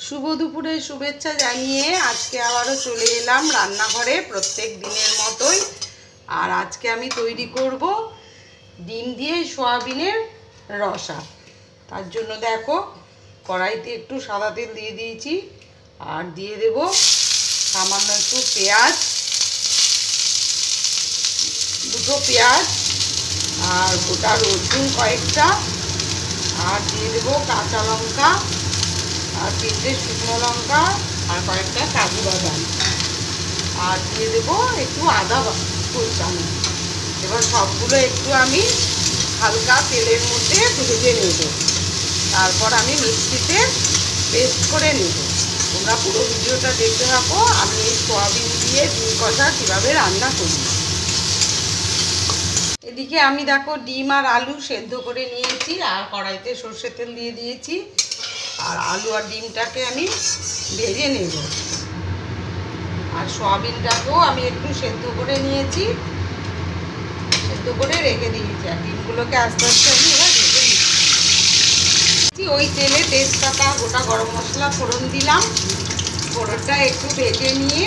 শুভ দুপুরের শুভেচ্ছা জানিয়ে আজকে আবারও চলে এলাম রান্নাঘরে প্রত্যেক দিনের মতোই। আর আজকে আমি তৈরি করব ডিম দিয়ে সয়াবিনের রসা। তার জন্য দেখো কড়াইতে একটু সাদা তেল দিয়ে দিয়েছি, আর দিয়ে দেব সামান্য একটু পেঁয়াজ, দুটো পেঁয়াজ আর গোটা রসুন কয়েকটা, আর দিয়ে দেব কাঁচা লঙ্কা আর 3টে শুকনো লঙ্কা আর কয়েকটা কাজু বাদাম, আর দিয়ে দেবো একটু আদা কুচানো। এবার সবগুলো একটু আমি হালকা তেলের মধ্যে ভেজে নেব, তারপর আমি মিক্সিতে পেস্ট করে নেব। তোমরা পুরো ভিডিওটা দেখতে থাকো আমি এই সয়াবিন দিয়ে ডিম কষা কীভাবে রান্না করি। এদিকে আমি দেখো ডিম আর আলু সেদ্ধ করে নিয়েছি, আর কড়াইতে সর্ষের তেল দিয়ে দিয়েছি, আর আলু আর ডিমটাকে আমি ভেজে নেব। আর সয়াবিনটাকেও আমি একটু সেদ্ধ করে নিয়েছি, সেদ্ধ করে রেখে দিয়েছি, আর ডিমগুলোকে আস্তে আস্তে আমি এবার ভেজে নিচ্ছি। ওই তেলে তেজপাতা গোটা গরম মশলা ফোড়ন দিলাম। ফোড়নটা একটু ভেজে নিয়ে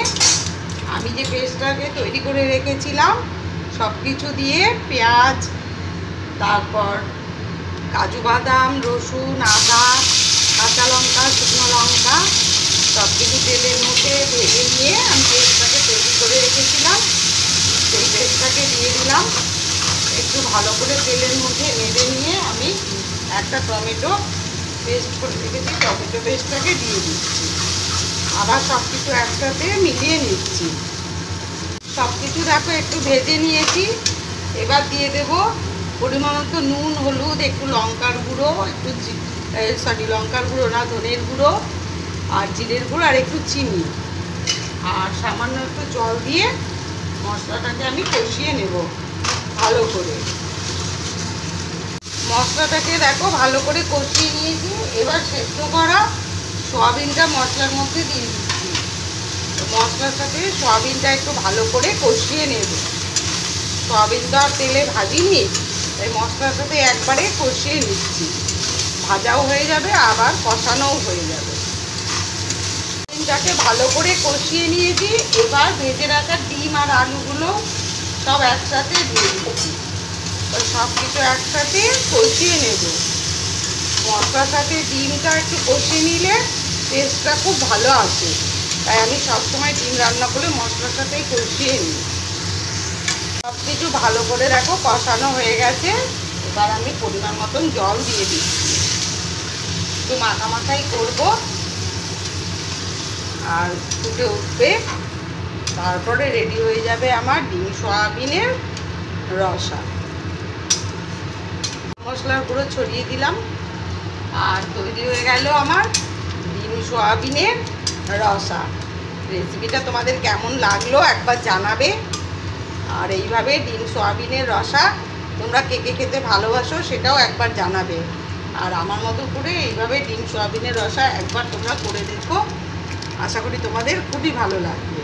আমি যে পেস্টটাকে তৈরি করে রেখেছিলাম সব কিছু দিয়ে পেঁয়াজ, তারপর কাজু বাদাম, রসুন, আদা, কাঁচা লঙ্কা, শুকনো লঙ্কা সব কিছু তেলের মধ্যে ভেজে নিয়ে আমি পেস্টটাকে তৈরি করে রেখেছিলাম সেই পেস্টটাকে দিয়ে দিলাম। একটু ভালো করে তেলের মধ্যে নেড়ে নিয়ে আমি একটা টমেটো পেস্ট করে রেখেছি, টমেটো পেস্টটাকে দিয়ে দিচ্ছি। আবার সব কিছু একসাথে মিলিয়ে নিচ্ছি। সব কিছু দেখো একটু ভেজে নিয়েছি। এবার দিয়ে দেব পরিমাণ মতো নুন, হলুদ, একটু লঙ্কার গুঁড়ো, একটু লঙ্কার গুঁড়ো না, ধনের গুঁড়ো আর জিরের গুঁড়ো, আর একটু চিনি, আর সামান্য একটু জল দিয়ে মশলাটাকে আমি কষিয়ে নেব ভালো করে। মশলাটাকে দেখো ভালো করে কষিয়ে নিয়েছি। এবার সেদ্ধ করা সয়াবিনটা মশলার মধ্যে দিয়ে দিচ্ছি। মশলার সাথে সয়াবিনটা একটু ভালো করে কষিয়ে নেব। সয়াবিনটা তেলে ভাজিনি, তাই মশলার সাথে একবারে কষিয়ে নিচ্ছি। ভাজাও হয়ে যাবে আবার কষানোও হয়ে যাবে। ডিমটাকে ভালো করে কষিয়ে নিয়েছি। এবার ভেজে রাখা ডিম আর আলুগুলো সব একসাথে দিয়ে দিচ্ছি। সব কিছু একসাথে কষিয়ে নেব। মশলার সাথে ডিমটা একটু কষিয়ে নিলে টেস্টটা খুব ভালো আসে, তাই আমি সবসময় ডিম রান্না করে মশলার সাথেই কষিয়ে নিই। সব কিছু ভালো করে দেখো কষানো হয়ে গেছে। এবার আমি পরিমাণ মতন জল দিয়ে দিচ্ছি। একটু মাখামাখাই করবো, আর ফুটে উঠবে, তারপরে রেডি হয়ে যাবে আমার ডিম সয়াবিনের রসা। মশলার গুঁড়ো ছড়িয়ে দিলাম, আর তৈরি হয়ে গেল আমার ডিম সয়াবিনের রসা। রেসিপিটা তোমাদের কেমন লাগলো একবার জানাবে। আর এইভাবে ডিম সয়াবিনের রসা তোমরা কে কে খেতে ভালোবাসো সেটাও একবার জানাবে। আর আমার মতো করে এইভাবে ডিম সয়াবিনের রসা একবার তোমরা করে দেখো, আশা করি তোমাদের খুবই ভালো লাগবে।